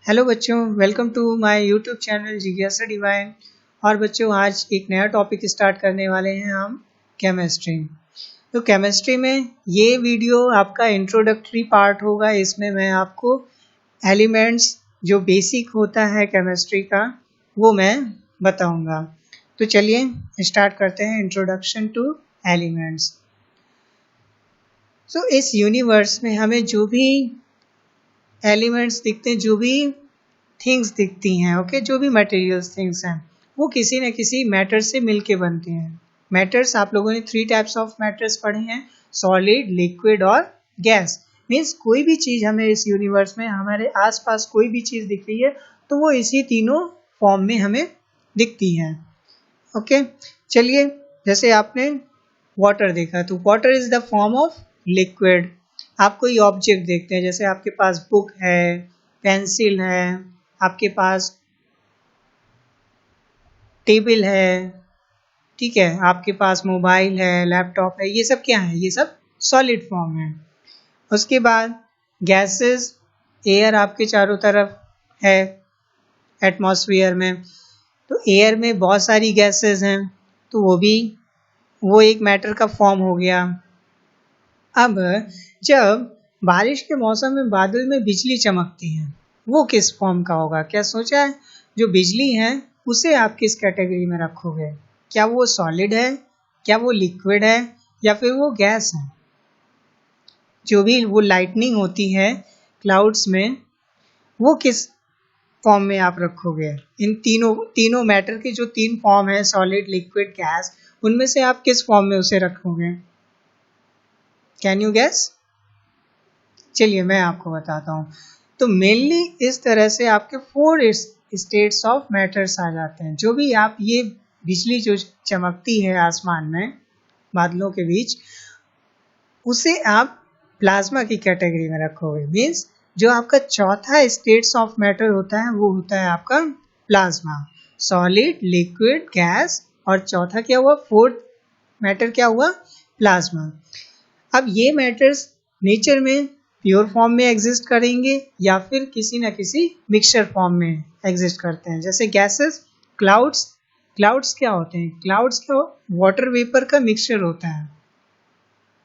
Hello बच्चों, welcome to my YouTube channel जिज्ञासा Divine. और बच्चों, आज एक नया टॉपिक स्टार्ट करने वाले हैं हम केमिस्ट्री। तो केमिस्ट्री में ये वीडियो आपका इंट्रोडक्टरी पार्ट होगा। इसमें मैं आपको एलिमेंट्स जो बेसिक होता है केमिस्ट्री का वो मैं बताऊंगा। तो चलिए स्टार्ट करते हैं इंट्रोडक्शन टू एलिमेंट्स। सो इस यूनिवर्स में हमें जो भी एलिमेंट्स दिखते हैं, जो भी थिंग्स दिखती हैं, ओके, जो भी मटेरियल्स थिंग्स हैं, वो किसी न किसी मैटर से मिलके बनते हैं। मैटर्स आप लोगों ने 3 टाइप्स ऑफ मैटर्स पढ़े हैं, सॉलिड, लिक्विड और गैस। मीन्स कोई भी चीज़ हमें इस यूनिवर्स में, हमारे आसपास कोई भी चीज़ दिख रही है तो वो इसी तीनों फॉर्म में हमें दिखती हैं। ओके, चलिए, जैसे आपने वाटर देखा तो water is the form of liquid. आप कोई ऑब्जेक्ट देखते हैं, जैसे आपके पास बुक है, पेंसिल है, आपके पास टेबल है, ठीक है, आपके पास मोबाइल है, लैपटॉप है, ये सब क्या है? ये सब सॉलिड फॉर्म है। उसके बाद गैसेस, एयर आपके चारों तरफ है एटमॉस्फेयर में, तो एयर में बहुत सारी गैसेस हैं, तो वो एक मैटर का फॉर्म हो गया। अब जब बारिश के मौसम में बादल में बिजली चमकती है, वो किस फॉर्म का होगा? क्या सोचा है? जो बिजली है उसे आप किस कैटेगरी में रखोगे? क्या वो सॉलिड है, क्या वो लिक्विड है, या फिर वो गैस है? जो भी वो लाइटनिंग होती है क्लाउड्स में, वो किस फॉर्म में आप रखोगे? इन तीनों मैटर के जो 3 फॉर्म है, सॉलिड, लिक्विड, गैस, उनमें से आप किस फॉर्म में उसे रखोगे? Can you gas? चलिए मैं आपको बताता हूँ। तो मेनली इस तरह से आपके 4 स्टेट्स ऑफ मैटर्स आ जाते हैं। जो भी आप ये बिजली जो चमकती है आसमान में बादलों के बीच, उसे आप प्लाज्मा की कैटेगरी में रखोगे। मीन्स जो आपका चौथा स्टेट्स ऑफ मैटर होता है वो होता है आपका प्लाज्मा। सॉलिड, लिक्विड, गैस, और चौथा क्या हुआ? 4th मैटर क्या हुआ? प्लाज्मा। अब ये मैटर्स नेचर में प्योर फॉर्म में एग्जिस्ट करेंगे या फिर किसी न किसी मिक्सचर फॉर्म में एग्जिस्ट करते हैं। जैसे गैसेस, क्लाउड्स क्या होते हैं? क्लाउड्स क्या वाटर वेपर का मिक्सचर होता है।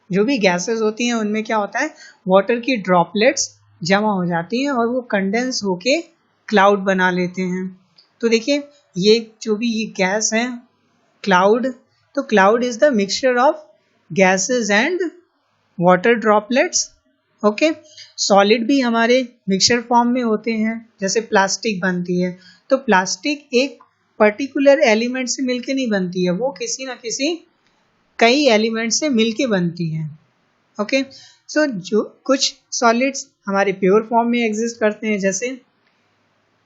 जो भी गैसेस होती हैं उनमें क्या होता है? वाटर की ड्रॉपलेट्स जमा हो जाती हैं और वो कंडेंस होके क्लाउड बना लेते हैं। तो देखिए, ये जो भी ये गैस है क्लाउड, तो cloud is the mixture of gases and water droplets. Okay, solid भी हमारे मिक्सचर फॉर्म में होते हैं, जैसे प्लास्टिक बनती है, तो प्लास्टिक एक पर्टिकुलर एलिमेंट से मिलके नहीं बनती है, वो किसी ना किसी कई एलिमेंट से मिलके बनती है। ओके, सो जो कुछ सॉलिड्स हमारे प्योर फॉर्म में एग्जिस्ट करते हैं, जैसे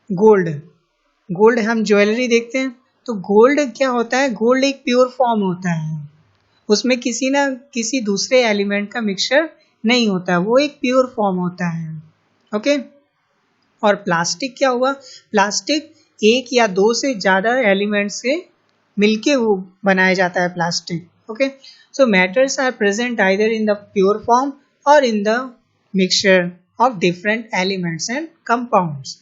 गोल्ड हम ज्वेलरी देखते हैं, तो गोल्ड क्या होता है? गोल्ड एक प्योर फॉर्म होता है, उसमें किसी ना किसी दूसरे एलिमेंट का मिक्सचर नहीं होता है, वो एक प्योर फॉर्म होता है। ओके, और प्लास्टिक क्या हुआ? प्लास्टिक एक या 2 से ज़्यादा एलिमेंट से मिलके वो बनाया जाता है plastic. Okay, so matters are present either in the pure form और in the mixture of different elements and compounds.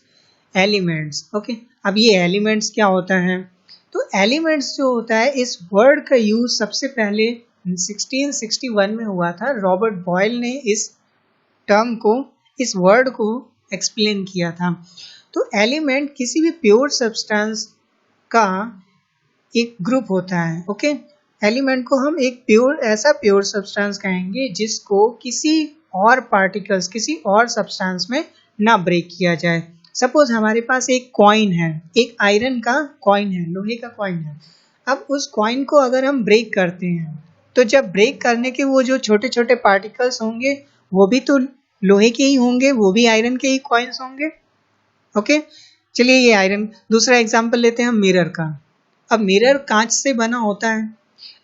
Elements, okay, अब ये एलिमेंट्स क्या होता है? तो एलिमेंट्स जो होता है, इस वर्ड का यूज सबसे पहले 1661 में हुआ था। रॉबर्ट बॉयल ने इस टर्म को, इस वर्ड को एक्सप्लेन किया था। तो एलिमेंट किसी भी प्योर सब्सटेंस का एक ग्रुप होता है। ओके, एलिमेंट को हम एक ऐसा प्योर सब्सटेंस कहेंगे जिसको किसी और पार्टिकल्स, किसी और सब्सटेंस में ना ब्रेक किया जाए। सपोज हमारे पास एक कॉइन है, एक आयरन का कॉइन है, लोहे का कॉइन है। अब उस कॉइन को अगर हम ब्रेक करते हैं, तो जब ब्रेक करने के वो जो छोटे छोटे पार्टिकल्स होंगे वो भी तो लोहे के ही होंगे, वो भी आयरन के ही कॉइन्स होंगे। ओके, चलिए ये आयरन। दूसरा एग्जांपल लेते हैं हम मिरर का। अब मिरर कांच से बना होता है।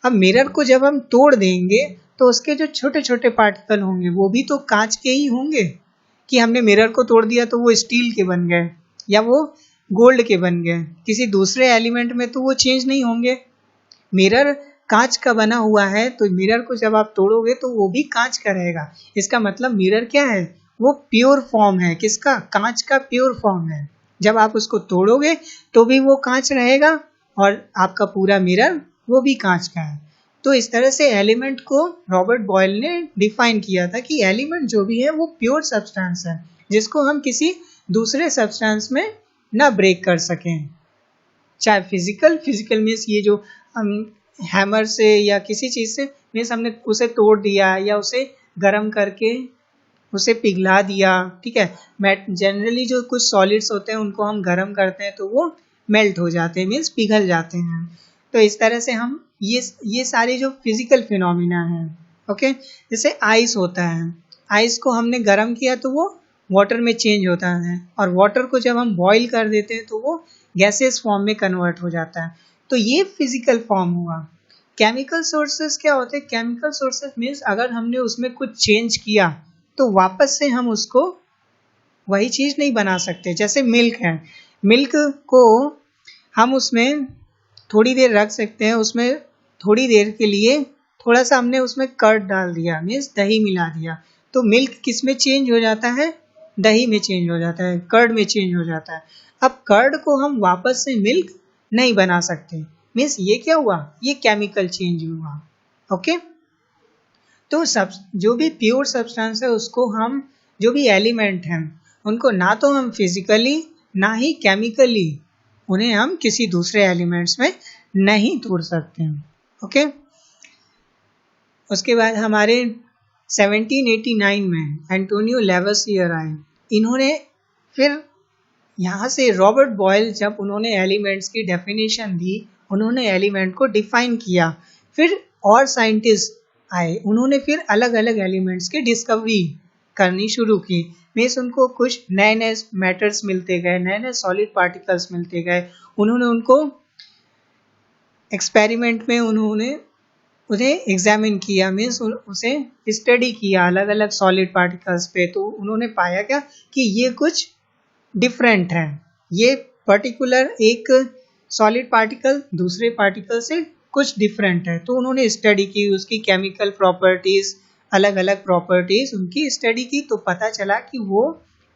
अब मिरर को जब हम तोड़ देंगे तो उसके जो छोटे छोटे पार्टिकल होंगे वो भी तो कांच के ही होंगे। कि हमने मिरर को तोड़ दिया तो वो स्टील के बन गए या वो गोल्ड के बन गए, किसी दूसरे एलिमेंट में तो वो चेंज नहीं होंगे। मिरर कांच का बना हुआ है, तो मिरर को जब आप तोड़ोगे तो वो भी कांच का रहेगा। इसका मतलब मिरर क्या है? वो प्योर फॉर्म है, किसका? कांच का प्योर फॉर्म है। जब आप उसको तोड़ोगे तो भी वो कांच रहेगा और आपका पूरा मिरर वो भी कांच का है। तो इस तरह से एलिमेंट को रॉबर्ट बॉयल ने डिफाइन किया था कि एलिमेंट जो भी है वो प्योर सब्सटेंस है, जिसको हम किसी दूसरे सब्सटेंस में ना ब्रेक कर सकें। चाहे फिजिकल मीन्स ये जो हम हैमर से या किसी चीज़ से मीन्स हमने उसे तोड़ दिया या उसे गर्म करके उसे पिघला दिया, ठीक है। जनरली जो कुछ सॉलिड्स होते हैं उनको हम गर्म करते हैं तो वो मेल्ट हो जाते हैं, मीन्स पिघल जाते हैं। तो इस तरह से हम ये सारे जो फिजिकल फिनोमिना हैं, ओके। जैसे आइस होता है, आइस को हमने गर्म किया तो वो वाटर में चेंज होता है और वाटर को जब हम बॉईल कर देते हैं तो वो गैसेस फॉर्म में कन्वर्ट हो जाता है। तो ये फिजिकल फॉर्म हुआ। केमिकल सोर्सेस क्या होते हैं? केमिकल सोर्सेस मीन्स अगर हमने उसमें कुछ चेंज किया तो वापस से हम उसको वही चीज़ नहीं बना सकते। जैसे मिल्क है, मिल्क को हम उसमें थोड़ी देर रख सकते हैं, उसमें थोड़ी देर के लिए थोड़ा सा हमने उसमें कर्ड डाल दिया, मीन्स दही मिला दिया, तो मिल्क किस में चेंज हो जाता है? दही में चेंज हो जाता है, कर्ड में चेंज हो जाता है। अब कर्ड को हम वापस से मिल्क नहीं बना सकते, मीन्स ये क्या हुआ? ये केमिकल चेंज हुआ, ओके। तो सब जो भी प्योर सब्सटेंस है उसको हम, जो भी एलिमेंट हैं उनको ना तो हम फिजिकली ना ही केमिकली उन्हें हम किसी दूसरे एलिमेंट्स में नहीं तोड़ सकते हैं, ओके। उसके बाद हमारे 1789 में एंटोनियो लेवसियर आए। इन्होंने फिर यहाँ से रॉबर्ट बॉयल जब उन्होंने एलिमेंट्स की डेफिनेशन दी, उन्होंने एलिमेंट को डिफाइन किया। फिर और साइंटिस्ट आए, उन्होंने फिर अलग अलग एलिमेंट्स की डिस्कवरी करनी शुरू की। मीन्स उनको कुछ नए नए मैटर्स मिलते गए, नए नए सॉलिड पार्टिकल्स मिलते गए। उन्होंने उनको एक्सपेरिमेंट में उन्हें एग्जामिन किया, मीन्स उसे स्टडी किया अलग अलग सॉलिड पार्टिकल्स पे। तो उन्होंने पाया क्या कि ये कुछ डिफरेंट है, ये पर्टिकुलर एक सॉलिड पार्टिकल दूसरे पार्टिकल से कुछ डिफरेंट है। तो उन्होंने स्टडी की, उसकी केमिकल प्रॉपर्टीज, अलग अलग प्रॉपर्टीज उनकी स्टडी की, तो पता चला कि वो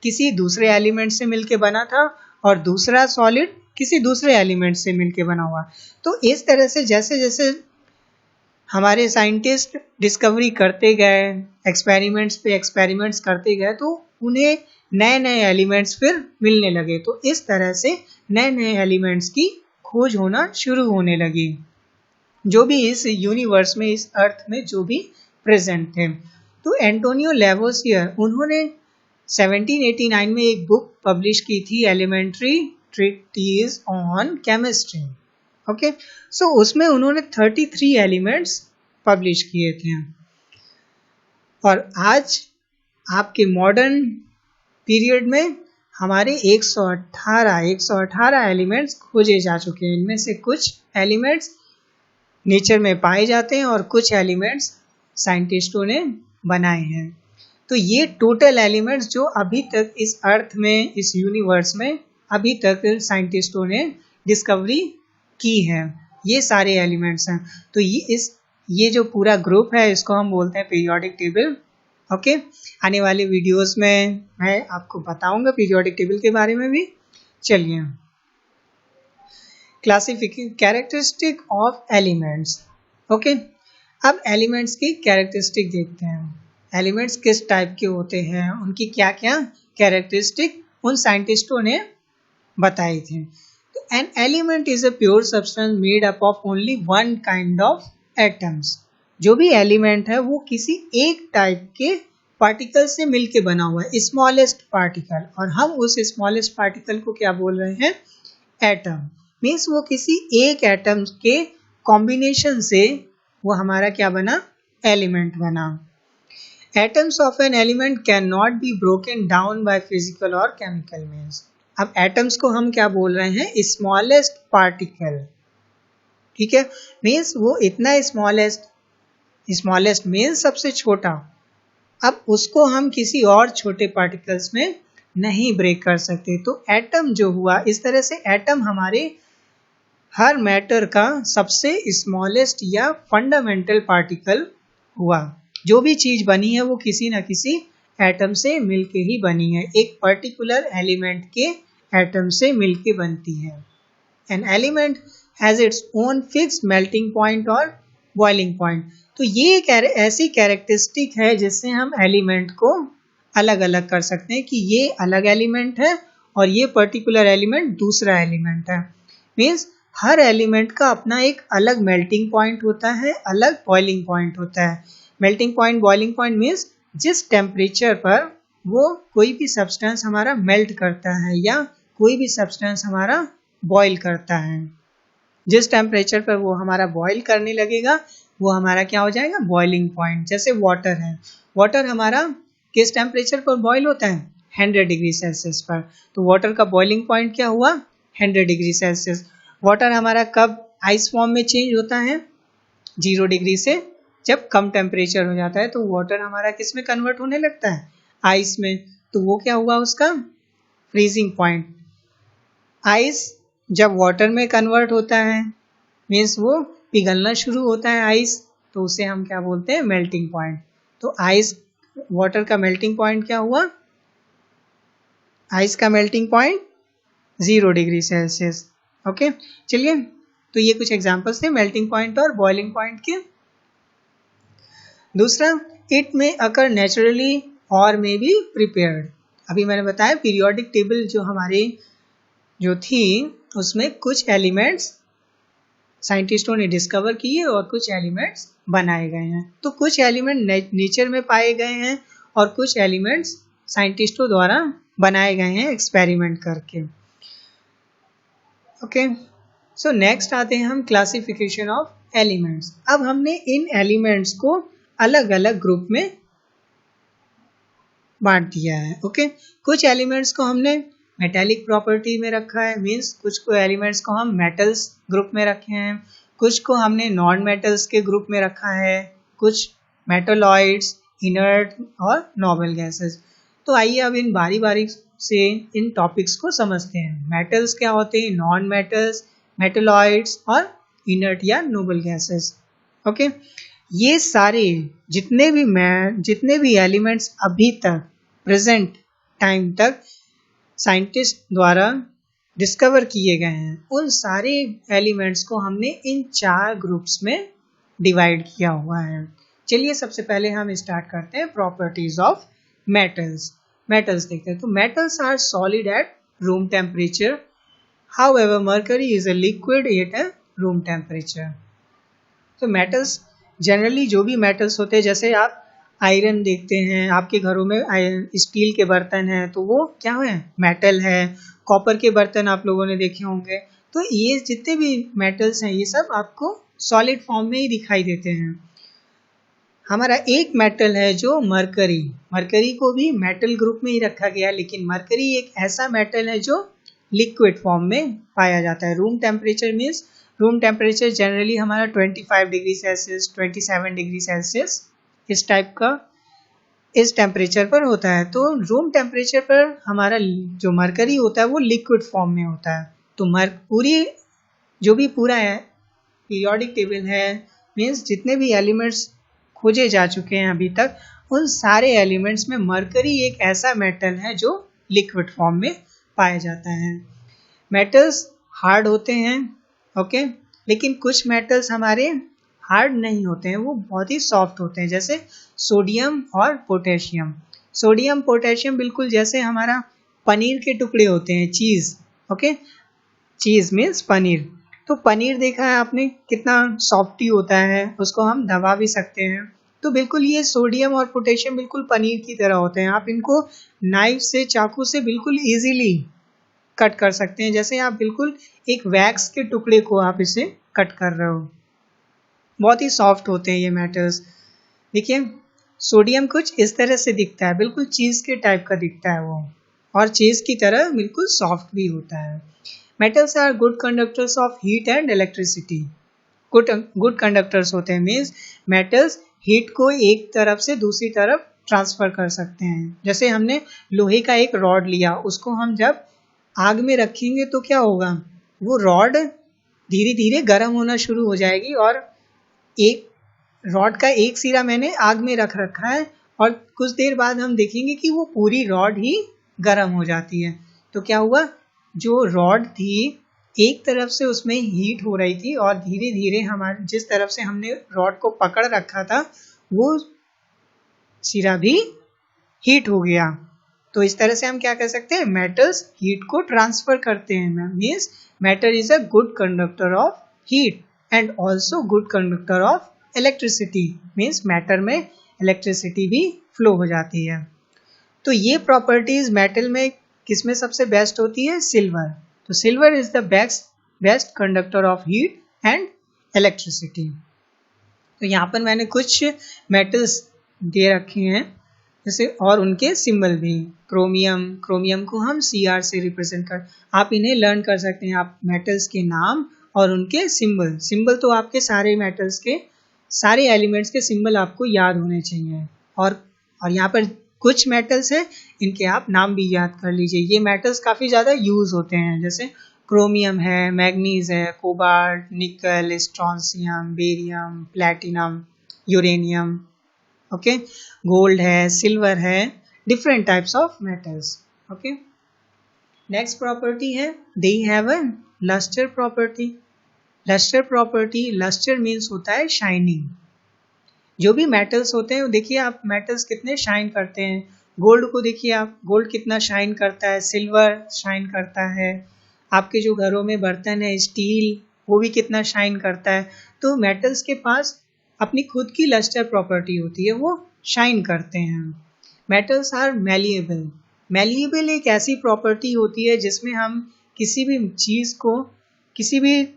किसी दूसरे एलिमेंट से मिलके बना था और दूसरा सॉलिड किसी दूसरे एलिमेंट से मिलके बना हुआ। तो इस तरह से जैसे जैसे हमारे साइंटिस्ट डिस्कवरी करते गए, एक्सपेरिमेंट्स पे एक्सपेरिमेंट्स करते गए, तो उन्हें नए नए एलिमेंट्स फिर मिलने लगे। तो इस तरह से नए नए एलिमेंट्स की खोज होना शुरू होने लगी, जो भी इस यूनिवर्स में, इस अर्थ में जो भी प्रेजेंट थे। तो एंटोनियो लेवोसियर उन्होंने 1789 में एक बुक पब्लिश की थी, elementary treatise on chemistry, okay. So उसमें उन्होंने 33 एलिमेंट्स पब्लिश किए थे। और आज आपके मॉडर्न पीरियड में हमारे 118 एलिमेंट्स खोजे जा चुके हैं। इनमें से कुछ एलिमेंट्स नेचर में पाए जाते हैं और कुछ एलिमेंट्स साइंटिस्टों ने बनाए हैं। तो ये टोटल एलिमेंट्स जो अभी तक इस अर्थ में, इस यूनिवर्स में अभी तक साइंटिस्टों ने डिस्कवरी की है, ये सारे एलिमेंट्स हैं। तो ये जो पूरा ग्रुप है इसको हम बोलते हैं पीरियोडिक टेबल, ओके। आने वाले वीडियोस में मैं आपको बताऊंगा पीरियोडिक टेबल के बारे में भी। चलिए, classification characteristic of elements, okay. अब एलिमेंट्स की कैरेक्टरिस्टिक देखते हैं। एलिमेंट्स किस टाइप के होते हैं, उनकी क्या क्या कैरेक्टरिस्टिक उन साइंटिस्टों ने बताई थी। तो an element is a pure substance made up of only one kind of atoms. जो भी एलिमेंट है वो किसी एक टाइप के पार्टिकल से मिलके बना हुआ है, स्मॉलेस्ट पार्टिकल, और हम उस स्मॉलेस्ट पार्टिकल को क्या बोल रहे हैं? एटम। मीन्स वो किसी एक एटम के कॉम्बिनेशन से वो हमारा क्या बना? एलिमेंट बना। Atoms of an element can not be broken down by physical और केमिकल मीन्स। अब एटम्स को हम क्या बोल रहे हैं? स्मॉलेस्ट पार्टिकल, ठीक है। मीन्स वो इतना स्मॉलेस्ट मीन्स सबसे छोटा। अब उसको हम किसी और छोटे पार्टिकल्स में नहीं ब्रेक कर सकते। तो एटम जो हुआ, इस तरह से एटम हमारे हर मैटर का सबसे स्मॉलेस्ट या फंडामेंटल पार्टिकल हुआ। जो भी चीज बनी है वो किसी न किसी एटम से मिलके ही बनी है, एक पर्टिकुलर एलिमेंट के एटम से मिलके बनती है। An element has its own fixed melting point और बॉइलिंग पॉइंट। तो ये एक ऐसी कैरेक्टरिस्टिक है जिससे हम एलिमेंट को अलग अलग कर सकते हैं कि ये अलग एलिमेंट है और ये पर्टिकुलर एलिमेंट दूसरा एलिमेंट है। मीन्स हर एलिमेंट का अपना एक अलग मेल्टिंग पॉइंट होता है, अलग बॉइलिंग पॉइंट होता है। Melting point, boiling point means जिस टेम्परेचर पर वो कोई भी सब्सटेंस हमारा मेल्ट करता है या कोई भी सब्सटेंस हमारा बॉईल करता है, जिस टेम्परेचर पर वो हमारा बॉईल करने लगेगा वो हमारा क्या हो जाएगा, बॉइलिंग पॉइंट। जैसे वाटर है, वाटर हमारा किस टेम्परेचर पर बॉईल होता है, 100 डिग्री सेल्सियस पर। तो वाटर का बॉइलिंग पॉइंट क्या हुआ, 100 डिग्री सेल्सियस। वाटर हमारा कब आइस फॉर्म में चेंज होता है, 0 डिग्री से जब कम टेम्परेचर हो जाता है तो वाटर हमारा किस में कन्वर्ट होने लगता है, आइस में। तो वो क्या हुआ उसका फ्रीजिंग पॉइंट। आइस जब वाटर में कन्वर्ट होता है मीन्स वो पिघलना शुरू होता है आइस, तो उसे हम क्या बोलते हैं, मेल्टिंग पॉइंट। तो आइस, वाटर का मेल्टिंग पॉइंट क्या हुआ, आइस का melting point 0 degree Celsius. Okay, चलिए, तो ये कुछ एग्जांपल्स थे मेल्टिंग पॉइंट और बॉइलिंग पॉइंट के। दूसरा, इट में अकर नेचुरली और मे बी प्रिपेयर्ड। अभी मैंने बताया पीरियोडिक टेबल जो हमारे जो थी उसमें कुछ एलिमेंट्स साइंटिस्टों ने डिस्कवर किए और कुछ एलिमेंट्स बनाए गए हैं। तो कुछ एलिमेंट नेचर में पाए गए हैं और कुछ एलिमेंट्स साइंटिस्टों द्वारा बनाए गए हैं एक्सपेरिमेंट करके। ओके, सो नेक्स्ट आते हैं हम क्लासिफिकेशन ऑफ एलिमेंट्स। अब हमने इन एलिमेंट्स को अलग अलग ग्रुप में बांट दिया है। ओके, कुछ एलिमेंट्स को हमने मेटेलिक प्रॉपर्टी में रखा है, मीन्स कुछ को एलिमेंट्स को हम मेटल्स ग्रुप में रखे हैं, कुछ को हमने नॉन मेटल्स के ग्रुप में रखा है, कुछ मेटलॉइड्स, इनर्ट और नोबल गैसेस। तो आइए अब इन बारी बारी से इन टॉपिक्स को समझते हैं। मेटल्स क्या होते हैं, नॉन मेटल्स, मेटलॉइड्स और इनर्ट या नोबल गैसेस। ओके, ये सारे जितने भी एलिमेंट्स अभी तक प्रेजेंट टाइम तक साइंटिस्ट द्वारा डिस्कवर किए गए हैं, उन सारे एलिमेंट्स को हमने इन 4 ग्रुप्स में डिवाइड किया हुआ है। चलिए सबसे पहले हम स्टार्ट करते हैं प्रॉपर्टीज ऑफ मेटल्स। मेटल्स देखते हैं। तो metals are solid at room temperature, however mercury is a liquid at a room temperature. तो मेटल्स जनरली जो भी मेटल्स होते हैं, जैसे आप आयरन देखते हैं, आपके घरों में स्टील के बर्तन हैं तो वो क्या है, मेटल है। कॉपर के बर्तन आप लोगों ने देखे होंगे। तो ये जितने भी मेटल्स हैं ये सब आपको सॉलिड फॉर्म में ही दिखाई देते हैं। हमारा एक मेटल है जो मरकरी, मरकरी को भी मेटल ग्रुप में ही रखा गया, लेकिन मरकरी एक ऐसा मेटल है जो लिक्विड फॉर्म में पाया जाता है। Room temperature means room temperature generally हमारा 25 डिग्री सेल्सियस, 27 डिग्री सेल्सियस इस टाइप का इस टेम्परेचर पर होता है। तो रूम टेम्परेचर पर हमारा जो मरकरी होता है वो लिक्विड फॉर्म में होता है। तो पूरा है पीरियोडिक टेबल है, मीन्स जितने भी एलिमेंट्स खोजे जा चुके हैं अभी तक, उन सारे एलिमेंट्स में मरकरी एक ऐसा मेटल है जो लिक्विड फॉर्म में पाया जाता है। मेटल्स हार्ड होते हैं, ओके, लेकिन कुछ मेटल्स हमारे हार्ड नहीं होते हैं, वो बहुत ही सॉफ्ट होते हैं, जैसे सोडियम और पोटेशियम। सोडियम पोटेशियम बिल्कुल जैसे हमारा पनीर के टुकड़े होते हैं, चीज़। ओके, चीज़ मीन्स पनीर। तो पनीर देखा है आपने कितना सॉफ्टी होता है, उसको हम दबा भी सकते हैं। तो बिल्कुल ये सोडियम और पोटेशियम बिल्कुल पनीर की तरह होते हैं। आप इनको नाइफ से, चाकू से बिल्कुल ईजीली कट कर सकते हैं, जैसे आप बिल्कुल एक वैक्स के टुकड़े को आप इसे कट कर रहे हो। बहुत ही सॉफ्ट होते हैं ये मेटल्स। देखिए सोडियम कुछ इस तरह से दिखता है, बिल्कुल चीज़ के टाइप का दिखता है वो, और चीज़ की तरह बिल्कुल सॉफ्ट भी होता है। Metals are good conductors of heat and electricity. Good conductors होते हैं मीन्स मेटल्स हीट को एक तरफ से दूसरी तरफ ट्रांसफर कर सकते हैं। जैसे हमने लोहे का एक रॉड लिया, उसको हम जब आग में रखेंगे तो क्या होगा, वो रॉड धीरे धीरे गर्म होना शुरू हो जाएगी, और एक रॉड का एक सिरा मैंने आग में रख रखा है और कुछ देर बाद हम देखेंगे कि वो पूरी रॉड ही गर्म हो जाती है। तो क्या हुआ, जो रॉड थी एक तरफ से उसमें हीट हो रही थी और धीरे धीरे हमारे जिस तरफ से हमने रॉड को पकड़ रखा था वो सिरा भी हीट हो गया। तो इस तरह से हम क्या कर सकते हैं, मेटल्स हीट को ट्रांसफर करते हैं। Means matter is a good conductor of heat and also good conductor of electricity. Means matter में इलेक्ट्रिसिटी भी फ्लो हो जाती है। तो ये प्रॉपर्टीज मेटल में किस में सबसे बेस्ट होती है, सिल्वर। तो silver is the best conductor of heat and electricity. तो यहाँ पर मैंने कुछ मेटल्स दे रखे हैं जैसे, और उनके सिंबल भी। क्रोमियम को हम Cr से रिप्रेजेंट कर, आप इन्हें लर्न कर सकते हैं। आप मेटल्स के नाम और उनके सिंबल तो आपके सारे मेटल्स के सारे एलिमेंट्स के सिंबल आपको याद होने चाहिए। और यहाँ पर कुछ मेटल्स हैं, इनके आप नाम भी याद कर लीजिए। ये मेटल्स काफ़ी ज़्यादा यूज होते हैं, जैसे क्रोमियम है, मैग्नीज है, cobalt, nickel, strontium, barium, platinum, uranium, okay, gold है, सिल्वर है, different types of metals. Okay, next property है they have a luster property. Luster means होता है शाइनिंग। जो भी मेटल्स होते हैं, देखिए आप मेटल्स कितने शाइन करते हैं। गोल्ड को देखिए आप, गोल्ड कितना शाइन करता है, सिल्वर शाइन करता है, आपके जो घरों में बर्तन है स्टील, वो भी कितना शाइन करता है। तो मेटल्स के पास अपनी खुद की लस्टर प्रॉपर्टी होती है, वो शाइन करते हैं। Metals are malleable. मैलिएबल एक ऐसी प्रॉपर्टी होती है जिसमें हम किसी भी चीज़ को, किसी भी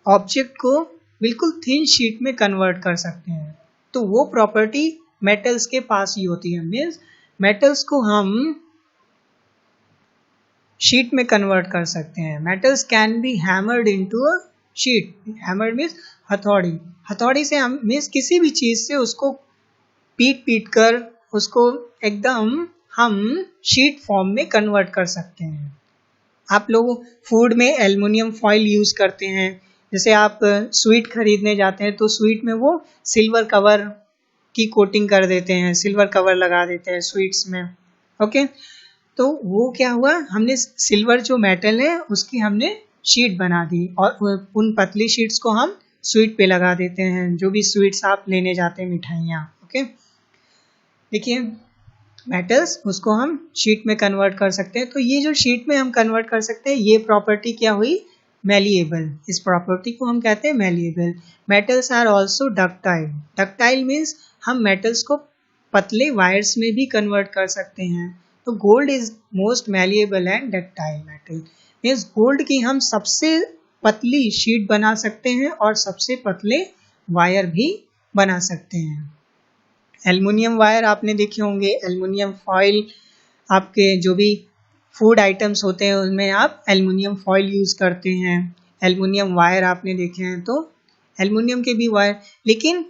ऑब्जेक्ट को बिल्कुल थिन शीट में कन्वर्ट कर सकते हैं। तो वो प्रॉपर्टी मेटल्स के पास ही होती है। मीन्स मेटल्स को हम शीट में कन्वर्ट कर सकते हैं। Metals can be hammered into a sheet. Hammered means हथौड़ी। हथौड़ी से हम मीन्स किसी भी चीज़ से उसको पीट कर उसको एकदम हम शीट फॉर्म में कन्वर्ट कर सकते हैं। आप लोग फूड में एल्युमिनियम फॉइल यूज़ करते हैं। जैसे आप स्वीट खरीदने जाते हैं तो स्वीट में वो सिल्वर कवर की कोटिंग कर देते हैं, सिल्वर कवर लगा देते हैं स्वीट्स में। ओके, तो वो क्या हुआ, हमने सिल्वर जो मेटल है उसकी हमने शीट बना दी और उन पतली शीट्स को हम स्वीट पे लगा देते हैं, जो भी स्वीट्स आप लेने जाते हैं, मिठाइयाँ। ओके, देखिए मेटल्स उसको हम शीट में कन्वर्ट कर सकते हैं। तो ये जो शीट में हम कन्वर्ट कर सकते हैं, ये प्रॉपर्टी क्या हुई, मैलिएबल। इस प्रॉपर्टी को हम कहते हैं malleable. Metals are also ductile. Ductile means हम मेटल्स को पतले वायर्स में भी कन्वर्ट कर सकते हैं। तो gold is most malleable and ductile metal. Means gold की हम सबसे पतली शीट बना सकते हैं और सबसे पतले वायर भी बना सकते हैं। एल्युमिनियम वायर आपने देखे होंगे, एल्युमिनियम फॉइल, आपके जो भी फूड आइटम्स होते हैं उनमें आप एल्युमिनियम फॉइल यूज़ करते हैं। एल्युमिनियम वायर आपने देखे हैं, तो एल्युमिनियम के भी वायर। लेकिन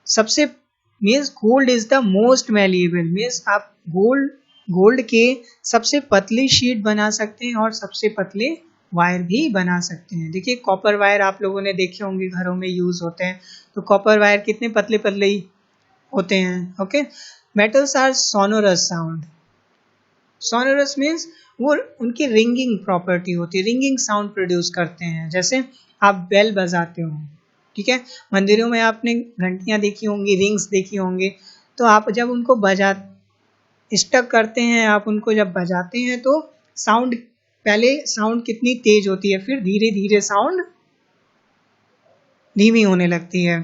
सबसे means gold is the most malleable. Means आप गोल्ड के सबसे पतली शीट बना सकते हैं और सबसे पतले वायर भी बना सकते हैं। देखिए कॉपर वायर आप लोगों ने देखे होंगे, घरों में यूज़ होते हैं। तो कॉपर वायर कितने पतले पतले ही होते हैं। Okay, metals are sonorous sound. Sonorous means वो उनकी रिंगिंग प्रॉपर्टी होती है, रिंगिंग साउंड प्रोड्यूस करते हैं। जैसे आप बेल बजाते हो, ठीक है, मंदिरों में आपने घंटियाँ देखी होंगी, रिंग्स देखी होंगी। तो आप जब उनको स्टक करते हैं, आप उनको जब बजाते हैं तो साउंड, पहले साउंड कितनी तेज होती है, फिर धीरे धीरे साउंड धीमी होने लगती है।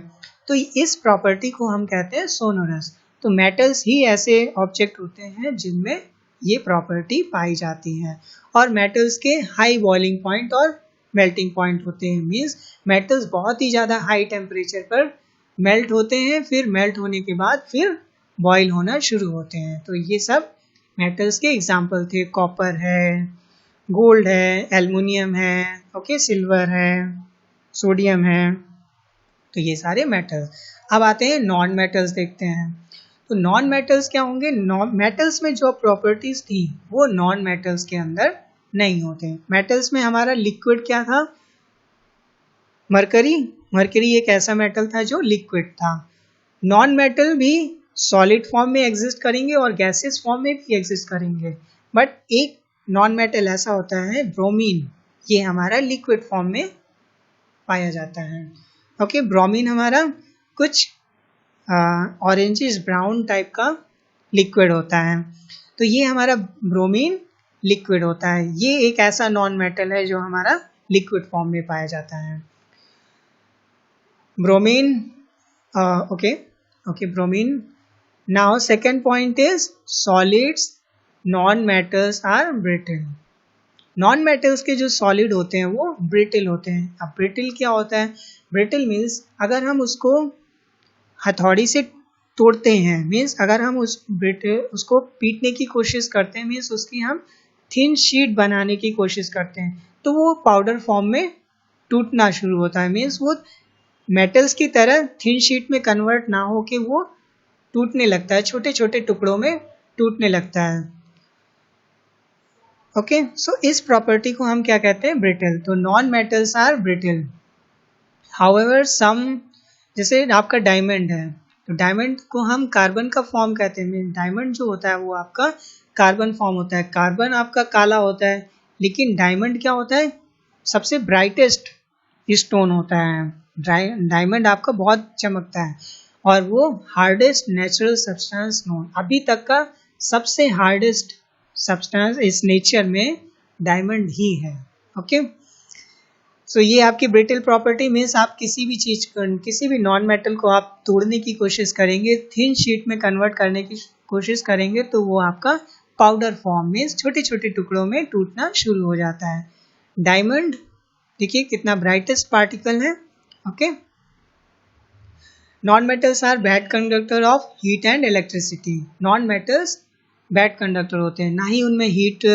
तो इस प्रॉपर्टी को हम कहते हैं सोनोरस। तो मेटल्स ही ऐसे ऑब्जेक्ट होते हैं जिनमें ये प्रॉपर्टी पाई जाती है। और मेटल्स के हाई बॉइलिंग पॉइंट और मेल्टिंग पॉइंट होते हैं। मीन्स मेटल्स बहुत ही ज़्यादा हाई टेम्परेचर पर मेल्ट होते हैं, फिर मेल्ट होने के बाद फिर बॉयल होना शुरू होते हैं। तो ये सब मेटल्स के एग्जाम्पल थे। कॉपर है, गोल्ड है, एल्युमिनियम है, ओके, सिल्वर है, सोडियम है। तो ये सारे मेटल्स। अब आते हैं नॉन मेटल्स, देखते हैं। तो नॉन मेटल्स क्या होंगे, मेटल्स में जो प्रॉपर्टीज थी वो नॉन मेटल्स के अंदर नहीं होते। मेटल्स में हमारा लिक्विड क्या था, मरकरी। मरकरी एक ऐसा मेटल था जो लिक्विड था। नॉन मेटल भी सॉलिड फॉर्म में एग्जिस्ट करेंगे और गैसेस फॉर्म में भी एग्जिस्ट करेंगे, बट एक नॉन मेटल ऐसा होता है ब्रोमीन, ये हमारा लिक्विड फॉर्म में पाया जाता है। ओके, ब्रोमीन हमारा कुछ ऑरेंजिश ब्राउन टाइप का लिक्विड होता है, तो ये हमारा ब्रोमीन लिक्विड होता है। ये एक ऐसा नॉन मेटल है जो हमारा लिक्विड फॉर्म में पाया जाता है। Bromine, okay bromine. Now second point is solids non metals are brittle. Non metals के जो सॉलिड होते हैं वो ब्रिटल होते हैं। अब ब्रिटल क्या होता है? ब्रिटल मीन्स अगर हम उसको हथौड़ी से तोड़ते हैं, मीन्स अगर हम उसको पीटने की कोशिश करते हैं, मीन्स उसकी हम थिन शीट बनाने की कोशिश करते हैं, तो वो पाउडर फॉर्म में टूटना शुरू होता है। मीन्स वो मेटल्स की तरह थिन शीट में कन्वर्ट ना हो के वो टूटने लगता है, छोटे छोटे टुकड़ों में टूटने लगता है। ओके, सो इस प्रॉपर्टी को हम क्या कहते हैं? ब्रिटल। तो non metals are brittle. However some, जैसे आपका डायमंड है, तो डायमंड को हम कार्बन का फॉर्म कहते हैं। डायमंड जो होता है वो आपका कार्बन फॉर्म होता है। कार्बन आपका काला होता है, लेकिन डायमंड क्या होता है? सबसे ब्राइटेस्ट स्टोन होता है। डायमंड आपका बहुत चमकता है और वो हार्डेस्ट नेचुरल सब्सटेंस नोन, अभी तक का सबसे हार्डेस्ट सब्सटेंस इस नेचर में डायमंड ही है। ओके, सो ये आपकी ब्रिटल प्रॉपर्टी मीन्स आप किसी भी चीज को, किसी भी नॉन मेटल को आप तोड़ने की कोशिश करेंगे, थिन शीट में कन्वर्ट करने की कोशिश करेंगे, तो वो आपका पाउडर फॉर्म मीन्स छोटे छोटे टुकड़ों में टूटना शुरू हो जाता है। डायमंड देखिए कितना ब्राइटेस्ट पार्टिकल है। Okay, non metals are bad conductor of heat and electricity. Non metals bad conductor होते हैं, ना ही उनमें हीट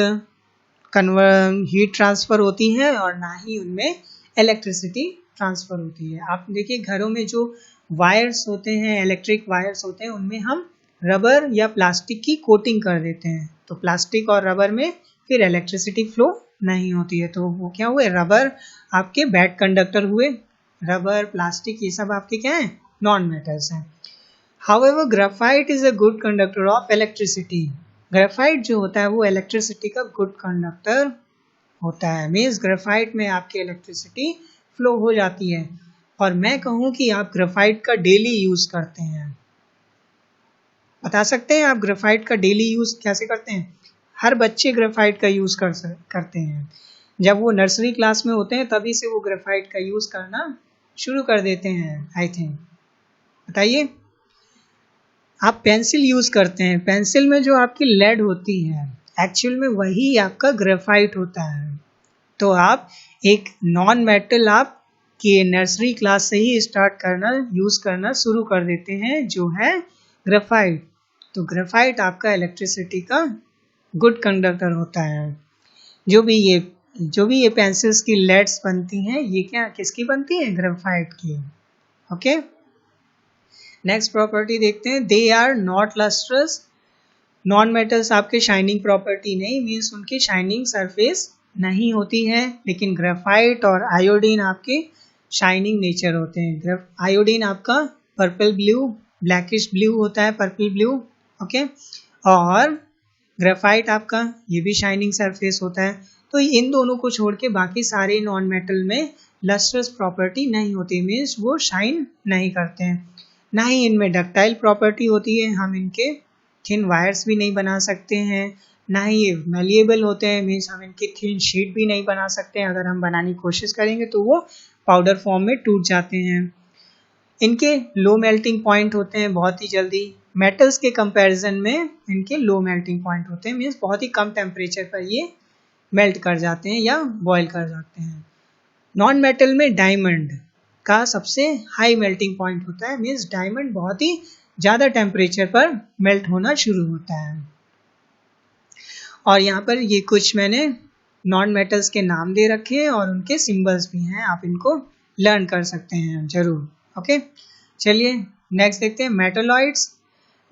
ट्रांसफर होती है और ना ही उनमें इलेक्ट्रिसिटी ट्रांसफर होती है। आप देखिए घरों में जो वायर्स होते हैं, इलेक्ट्रिक वायर्स होते हैं, उनमें हम रबर या प्लास्टिक की कोटिंग कर देते हैं, तो प्लास्टिक और रबर में फिर इलेक्ट्रिसिटी फ्लो नहीं होती है, तो वो क्या हुए? रबर आपके बैड कंडक्टर हुए। रबर, प्लास्टिक, ये सब आपके क्या है? नॉन मेटल्स हैं। However graphite is a good conductor of electricity. Graphite जो होता है वो इलेक्ट्रिसिटी का गुड कंडक्टर होता है। मीन्स ग्रेफाइट में आपकी इलेक्ट्रिसिटी फ्लो हो जाती है। और मैं कहूँ कि आप ग्रेफाइट का डेली यूज करते हैं। बता सकते हैं आप ग्रेफाइट का डेली यूज कैसे करते हैं? हर बच्चे ग्रेफाइट का यूज करते हैं। जब वो नर्सरी क्लास में होते हैं तभी से वो ग्रेफाइट का यूज करना शुरू कर देते हैं, आई थिंक। बताइए, आप पेंसिल यूज करते हैं, पेंसिल में जो आपकी लेड होती है एक्चुअल में वही आपका ग्रेफाइट होता है। तो आप एक नॉन मेटल आप के नर्सरी क्लास से ही यूज करना शुरू कर देते हैं, जो है ग्रेफाइट। तो ग्रेफाइट आपका इलेक्ट्रिसिटी का गुड कंडक्टर होता है। जो भी ये पेंसिल्स की लेड्स बनती हैं, ये क्या किसकी बनती है? ग्रेफाइट की। ओके, नेक्स्ट प्रॉपर्टी देखते हैं। They are not lustrous. Non metals आपके शाइनिंग प्रॉपर्टी नहीं, मीन्स उनकी शाइनिंग सरफेस नहीं होती है, लेकिन ग्रेफाइट और आयोडीन आपके शाइनिंग नेचर होते हैं। आयोडीन आपका पर्पल ब्लू, ब्लैकिश ब्लू होता है, पर्पल ब्लू। ओके, और ग्रेफाइट आपका ये भी शाइनिंग सरफेस होता है। तो इन दोनों को छोड़ के बाकी सारे नॉन मेटल में लस्ट्रस प्रॉपर्टी नहीं होती, मीन्स वो शाइन नहीं करते हैं। ना ही इनमें डक्टाइल प्रॉपर्टी होती है, हम इनके थिन वायर्स भी नहीं बना सकते हैं। ना ही ये मैलिएबल होते हैं, मीन्स हम इनकी थिन शीट भी नहीं बना सकते हैं। अगर हम बनाने की कोशिश करेंगे तो वो पाउडर फॉर्म में टूट जाते हैं। इनके लो मेल्टिंग पॉइंट होते हैं बहुत ही जल्दी। मेटल्स के कंपैरिजन में इनके लो मेल्टिंग पॉइंट होते हैं, मीन्स बहुत ही कम टेम्परेचर पर ये मेल्ट कर जाते हैं या बॉयल कर जाते हैं। नॉन मेटल में डायमंड का सबसे हाई मेल्टिंग पॉइंट होता है, मीन्स डायमंड बहुत ही ज़्यादा टेम्परेचर पर मेल्ट होना शुरू होता है। और यहाँ पर ये कुछ मैंने नॉन मेटल्स के नाम दे रखे हैं और उनके सिंबल्स भी हैं, आप इनको लर्न कर सकते हैं जरूर। ओके, चलिए नेक्स्ट देखते हैं मेटलॉइड्स।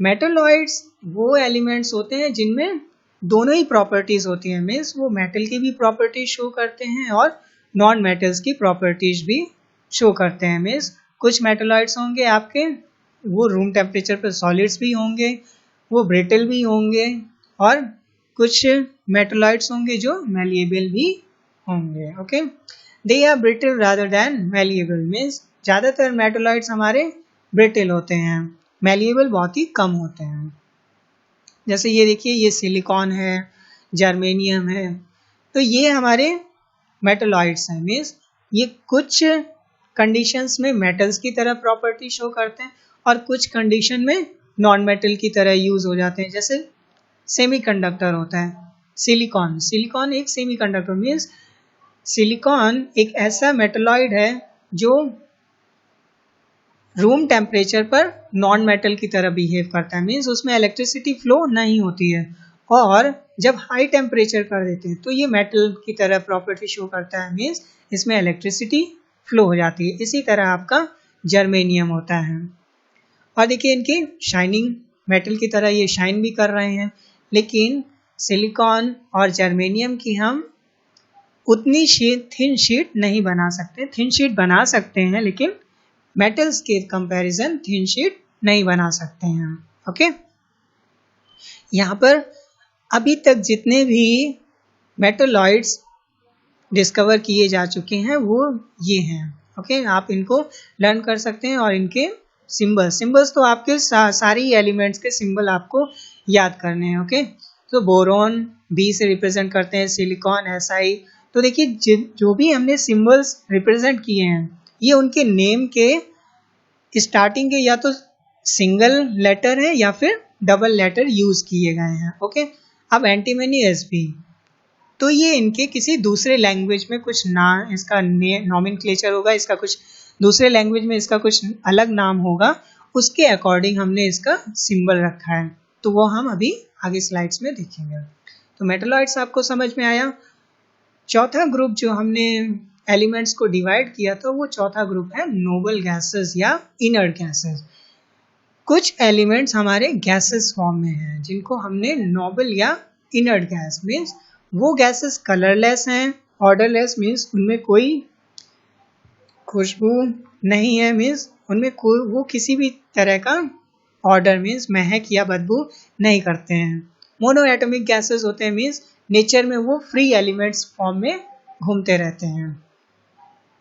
मेटलॉइड्स वो एलिमेंट्स होते हैं जिनमें दोनों ही प्रॉपर्टीज होती हैं, मीन्स वो मेटल की भी प्रॉपर्टीज शो करते हैं और नॉन मेटल्स की प्रॉपर्टीज भी शो करते हैं। मीन्स कुछ मेटलॉइड्स होंगे आपके वो रूम टेम्परेचर पर सॉलिड्स भी होंगे, वो ब्रिटल भी होंगे, और कुछ मेटलॉइड्स होंगे जो मैलिएबल भी होंगे। Okay, they are brittle rather than malleable, means ज़्यादातर मेटलॉइड्स हमारे ब्रिटल होते हैं, मैलिएबल बहुत ही कम होते हैं। जैसे ये देखिए, ये सिलिकॉन है, जर्मेनियम है, तो ये हमारे मेटलॉइड्स हैं, मीन्स ये कुछ कंडीशंस में मेटल्स की तरह प्रॉपर्टी शो करते हैं और कुछ कंडीशन में नॉन मेटल की तरह यूज हो जाते हैं। जैसे सेमीकंडक्टर होता है सिलिकॉन, सिलिकॉन एक सेमीकंडक्टर, मीन्स सिलिकॉन एक ऐसा मेटलॉइड है जो रूम टेम्परेचर पर नॉन मेटल की तरह बिहेव करता है, मीन्स उसमें इलेक्ट्रिसिटी फ्लो नहीं होती है, और जब हाई टेम्परेचर कर देते हैं तो ये मेटल की तरह प्रॉपर्टी शो करता है, मीन्स इसमें इलेक्ट्रिसिटी फ्लो हो जाती है। इसी तरह आपका जर्मेनियम होता है, और देखिए इनकी शाइनिंग मेटल की तरह ये शाइन भी कर रहे हैं, लेकिन सिलिकॉन और जर्मेनियम की हम उतनी थिन शीट नहीं बना सकते। थिन शीट बना सकते हैं लेकिन मेटल्स के कंपैरिजन थिन शीट नहीं बना सकते हैं। ओके, यहाँ पर अभी तक जितने भी मेटलॉइड्स डिस्कवर किए जा चुके हैं वो ये हैं। ओके, आप इनको लर्न कर सकते हैं, और इनके सिंबल्स तो आपके सारी एलिमेंट्स के सिंबल आपको याद करने हैं। ओके, तो बोरोन बी से रिप्रेजेंट करते हैं, सिलिकॉन Si। तो देखिए जो भी हमने सिंबल्स रिप्रेजेंट किए हैं ये उनके नेम के स्टार्टिंग के या तो सिंगल लेटर है या फिर डबल लेटर यूज किए गए हैं। ओके, अब एंटीमनी Sb, तो ये इनके किसी दूसरे लैंग्वेज में कुछ इसका नॉमेनक्लेचर होगा, इसका कुछ दूसरे लैंग्वेज में इसका कुछ अलग नाम होगा, उसके अकॉर्डिंग हमने इसका सिंबल रखा है, तो वो हम अभी आगे स्लाइड्स में देखेंगे। तो मेटलॉइड्स आपको समझ में आया। चौथा ग्रुप जो हमने एलिमेंट्स को डिवाइड किया था वो चौथा ग्रुप है नोबल गैसेस या इनर्ट गैसेस। कुछ एलिमेंट्स हमारे गैसेस फॉर्म में हैं जिनको हमने नोबल या इनर्ट गैस, मीन्स वो गैसेस कलरलेस हैं, ऑर्डरलेस, मीन्स उनमें कोई खुशबू नहीं है, मीन्स उनमें वो किसी भी तरह का ऑर्डर मीन्स महक या बदबू नहीं करते हैं। मोनो एटॉमिक गैसेस होते हैं, मीन्स नेचर में वो फ्री एलिमेंट्स फॉर्म में घूमते रहते हैं।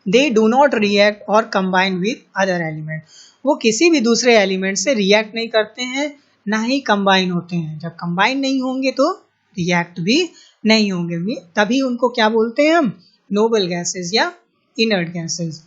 दे डू नॉट रिएक्ट और कंबाइन विद अदर एलिमेंट, वो किसी भी दूसरे एलिमेंट से रिएक्ट नहीं करते हैं, ना ही कंबाइन होते हैं। जब कंबाइन नहीं होंगे तो रिएक्ट भी नहीं होंगे, तभी उनको क्या बोलते हैं हम, नोबल गैसेस या इनर्ट गैसेस।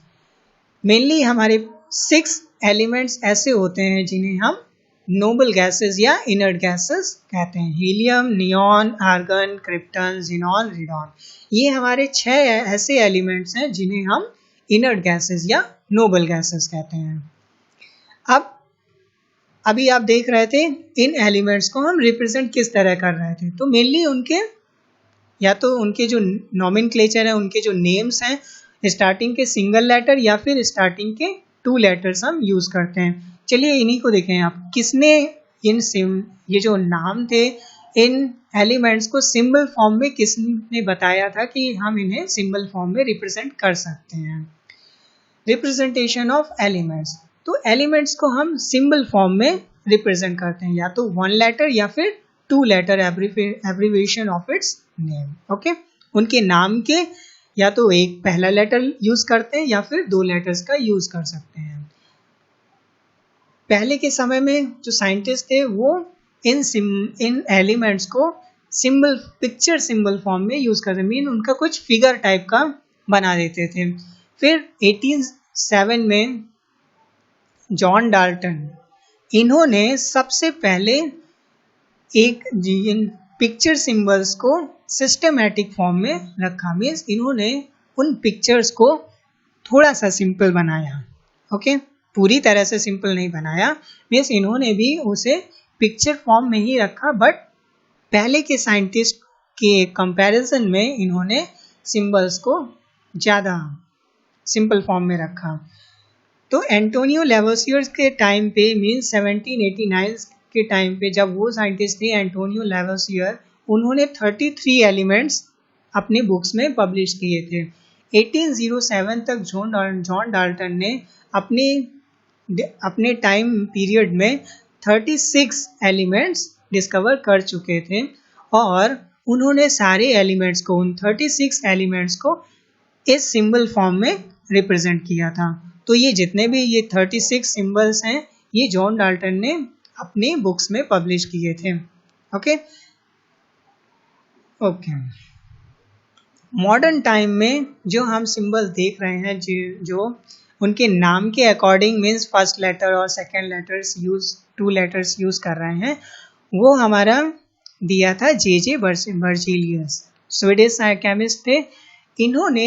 मेनली हमारे 6 एलिमेंट्स ऐसे होते हैं जिन्हें हम नोबल गैसेस या इनर्ट गैसेस कहते हैं। Helium, neon, argon, krypton, xenon, radon, ये हमारे 6 ऐसे एलिमेंट्स हैं जिन्हें हम इनर्ट गैसेस या नोबल गैसेस कहते हैं। अब अभी आप देख रहे थे इन एलिमेंट्स को हम रिप्रेजेंट किस तरह कर रहे थे, तो मेनली उनके या तो उनके जो नॉमेनक्लेचर है, उनके जो नेम्स हैं, स्टार्टिंग के सिंगल लेटर या फिर स्टार्टिंग के 2 लेटर्स हम यूज करते हैं। चलिए इन्हीं को देखें आप, किसने ये जो नाम थे इन एलिमेंट्स को सिंबल फॉर्म में किसने बताया था कि हम इन्हें सिंबल फॉर्म में रिप्रेजेंट कर सकते हैं। रिप्रेजेंटेशन ऑफ एलिमेंट्स, तो एलिमेंट्स को हम सिंबल फॉर्म में रिप्रेजेंट करते हैं, या तो 1 लेटर या फिर 2 letter abbreviation of its name. Okay, उनके नाम के या तो एक पहला लेटर यूज करते हैं या फिर 2 लेटर्स का यूज कर सकते हैं। पहले के समय में जो साइंटिस्ट थे वो इन एलिमेंट्स को पिक्चर सिंबल फॉर्म में यूज करते, मीन उनका कुछ फिगर टाइप का बना देते थे। फिर 1807 में जॉन डाल्टन, इन्होंने सबसे पहले इन पिक्चर सिंबल्स को सिस्टमैटिक फॉर्म में रखा, मीन्स इन्होंने उन पिक्चर्स को थोड़ा सा सिंपल बनाया। ओके, पूरी तरह से सिंपल नहीं बनाया, मीन्स इन्होंने भी उसे पिक्चर फॉर्म में ही रखा, बट पहले के साइंटिस्ट के कंपैरिजन में इन्होंने सिंबल्स को ज़्यादा सिंपल फॉर्म में रखा। तो एंटोनियो लेवोसियर के टाइम पे, मीन्स 1789 के टाइम पे, जब वो साइंटिस्ट थे एंटोनियो लेवोसियर, उन्होंने 33 एलिमेंट्स अपने बुक्स में पब्लिश किए थे। 1807 तक जॉन डाल्टन ने अपने अपने टाइम पीरियड में 36 एलिमेंट्स डिस्कवर कर चुके थे और उन्होंने सारे एलिमेंट्स को, उन 36 एलिमेंट्स को इस सिंबल फॉर्म में रिप्रेजेंट किया था। तो ये जितने भी ये 36 सिंबल्स हैं ये जॉन डाल्टन ने अपनी बुक्स में पब्लिश किए थे। ओके ओके मॉडर्न टाइम में जो हम सिंबल देख रहे हैं जो उनके नाम के अकॉर्डिंग मीन्स फर्स्ट लेटर और second letters use, 2 letters use कर रहे हैं, वो हमारा दिया था जे बर्जीलियस, स्वीडिश केमिस्ट थे। इन्होंने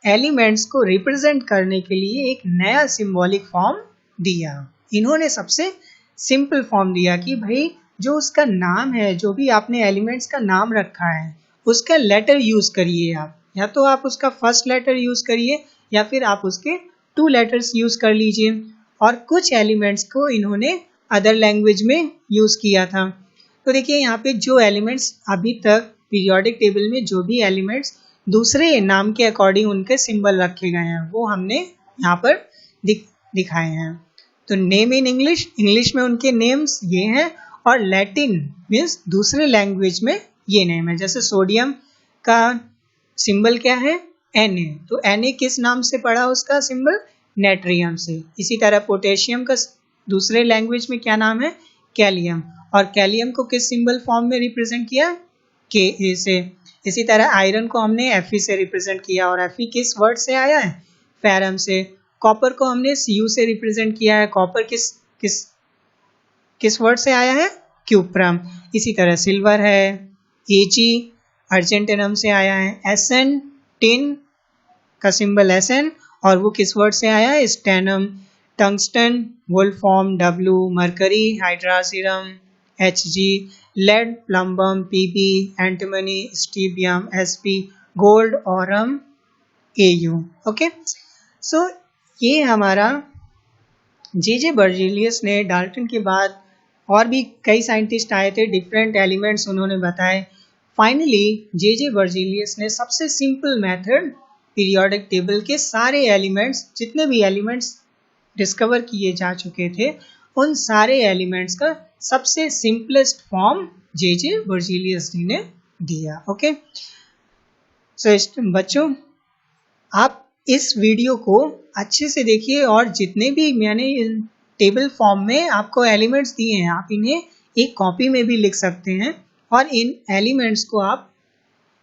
एलिमेंट्स को रिप्रेजेंट करने के लिए एक नया सिंबॉलिक फॉर्म दिया। इन्होंने सबसे सिंपल फॉर्म दिया कि भाई जो उसका नाम है, जो भी आपने एलिमेंट्स का नाम रखा है उसका लेटर यूज करिए आप, या तो आप उसका फर्स्ट लेटर यूज करिए या फिर आप उसके 2 लेटर्स यूज कर लीजिए। और कुछ एलिमेंट्स को इन्होंने अदर लैंग्वेज में यूज किया था। तो देखिए यहाँ पे जो एलिमेंट्स अभी तक पीरियोडिक टेबल में जो भी एलिमेंट्स दूसरे नाम के अकॉर्डिंग उनके सिंबल रखे गए हैं वो हमने यहाँ पर दिखाए हैं। तो नेम इन इंग्लिश, इंग्लिश में उनके नेम्स ये हैं और लैटिन मीन्स दूसरे लैंग्वेज में ये नेम है। जैसे सोडियम का सिंबल क्या है, Na, तो Na किस नाम से पढ़ा उसका सिंबल, नेट्रियम से। इसी तरह पोटेशियम का दूसरे लैंग्वेज में क्या नाम है, कैलियम, और कैलियम को किस सिंबल फॉर्म में रिप्रेजेंट किया, Ka से। इसी तरह आयरन को हमने Fe से रिप्रेजेंट किया और Fe किस वर्ड से आया है, फेरम से। कॉपर को हमने Cu से रिप्रेजेंट किया है, कॉपर किस वर्ड से आया है, क्यूप्रम। इसी तरह सिल्वर है, Ag अर्जेंटिनम से आया है, Sn टिन का सिंबल Sn और वो किस वर्ड से आया है, stannum. Tungsten wolfram W, mercury hydrargyrum Hg, lead plumbum Pb, antimony stibium Sp, gold aurum Au। Okay so ये हमारा जे बर्जीलियस ने, डाल्टन के बाद और भी कई साइंटिस्ट आए थे, डिफरेंट एलिमेंट्स उन्होंने बताए। फाइनली जे बर्जीलियस ने सबसे सिंपल मेथड पीरियोडिक टेबल के सारे एलिमेंट्स, जितने भी एलिमेंट्स डिस्कवर किए जा चुके थे उन सारे एलिमेंट्स का सबसे सिंपलेस्ट फॉर्म जे बर्जीलियस ने दिया। ओके सो बच्चों आप इस वीडियो को अच्छे से देखिए और जितने भी मैंने टेबल फॉर्म में आपको एलिमेंट्स दिए हैं आप इन्हें एक कॉपी में भी लिख सकते हैं और इन एलिमेंट्स को आप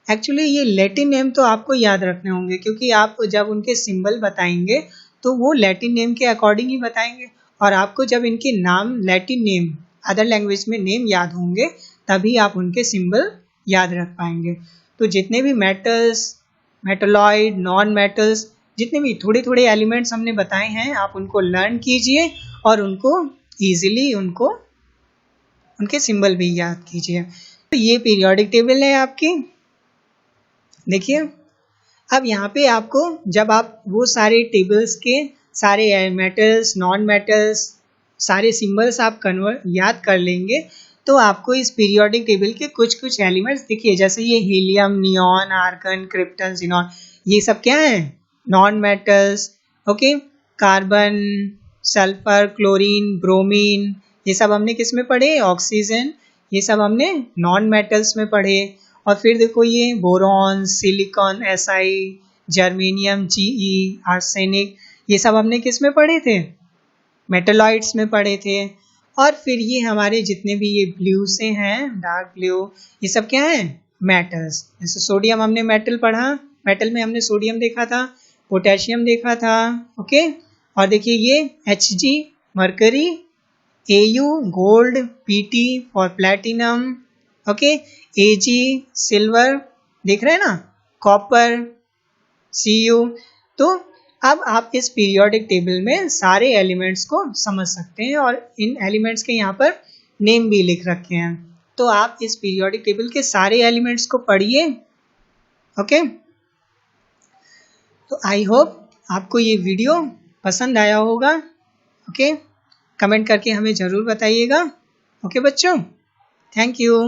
एक्चुअली ये लैटिन नेम तो आपको याद रखने होंगे क्योंकि आप जब उनके सिंबल बताएंगे तो वो लैटिन नेम के अकॉर्डिंग ही बताएंगे और आपको जब इनके नाम लैटिन नेम अदर लैंग्वेज में नेम याद होंगे तभी आप उनके सिंबल याद रख पाएंगे। तो जितने भी मेटल्स, मेटलॉइड, नॉन मेटल्स, जितने भी थोड़े थोड़े एलिमेंट्स हमने बताए हैं आप उनको लर्न कीजिए और उनको ईजिली उनके सिंबल भी याद कीजिए। तो ये पीरियोडिक टेबल है आपकी। देखिए अब यहाँ पे आपको जब आप वो सारे टेबल्स के सारे मेटल्स, नॉन मेटल्स, सारे सिंबल्स आप याद कर लेंगे तो आपको इस पीरियोडिक टेबल के कुछ कुछ एलिमेंट्स दिखिए, जैसे ये helium, neon, argon, krypton, xenon, ये सब क्या है, non metals. Okay carbon, sulphur, chlorine, bromine, ये सब हमने किस में पढ़े, ऑक्सीजन, ये सब हमने नॉन मेटल्स में पढ़े। और फिर देखो ये boron, silicon, Si, germanium, Ge, arsenic, ये सब हमने किस में पढ़े थे, मेटलॉइड्स में पढ़े थे। और फिर ये हमारे जितने भी ये ब्लू से हैं, डार्क ब्लू, ये सब क्या है, मेटल्स। जैसे सोडियम हमने मेटल पढ़ा, मेटल में हमने सोडियम देखा था, पोटेशियम देखा था। ओके और देखिए ये Hg mercury, Au gold, Pt for platinum, okay Ag silver, देख रहे हैं ना, कॉपर, Cu। तो अब आप इस पीरियोडिक टेबल में सारे एलिमेंट्स को समझ सकते हैं और इन एलिमेंट्स के यहाँ पर नेम भी लिख रखे हैं। तो आप इस पीरियोडिक टेबल के सारे एलिमेंट्स को पढ़िए। ओके तो आई होप आपको ये वीडियो पसंद आया होगा। ओके कमेंट करके हमें ज़रूर बताइएगा। ओके बच्चों, थैंक यू।